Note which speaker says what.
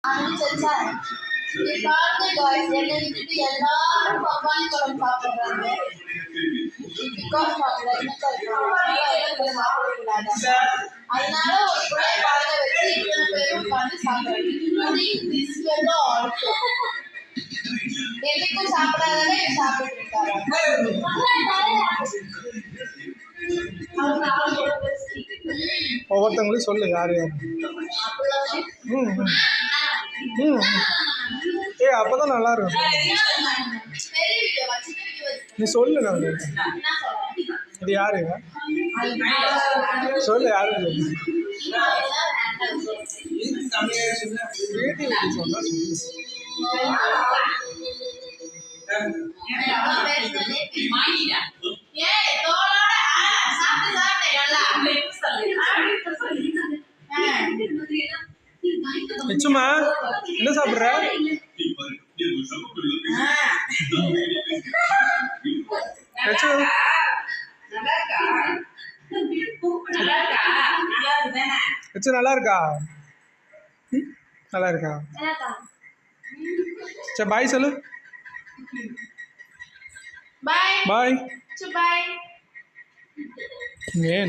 Speaker 1: ஆரம்பிச்சா பாருங்க गाइस என்ன விட்டுட்டு எல்லாரும் பப்பாளி பழம் சாப்பிடுறாங்க பிகாஸ் அவங்க என்ன சொல்றாங்க அதனால ஒரு புளை பழத்தை வச்சு இத்தனை பேரும் உட்கார்ந்து சாப்பிடுறாங்க இன்க்ளூடிங் திஸ் fellow also என்னைக்கும் சாப்பிடாதவங்க சாப்பிட்டு இருக்காங்க
Speaker 2: ஒவ்வொருத்தவங்களையும் சொல்லு யாரு அப்பதான் நல்லா இருக்கும் நீ சொல்லு நான் இது யாரு சொல்லு யாரு சொன்னா சொல்லு நிச்சயமா என்ன சாப்பிடுற நல்லா இருக்கா நல்லா இருக்கா சரி பாய் சொல்லு
Speaker 1: பாய்
Speaker 2: பாய்
Speaker 1: பாய்
Speaker 2: ஏன்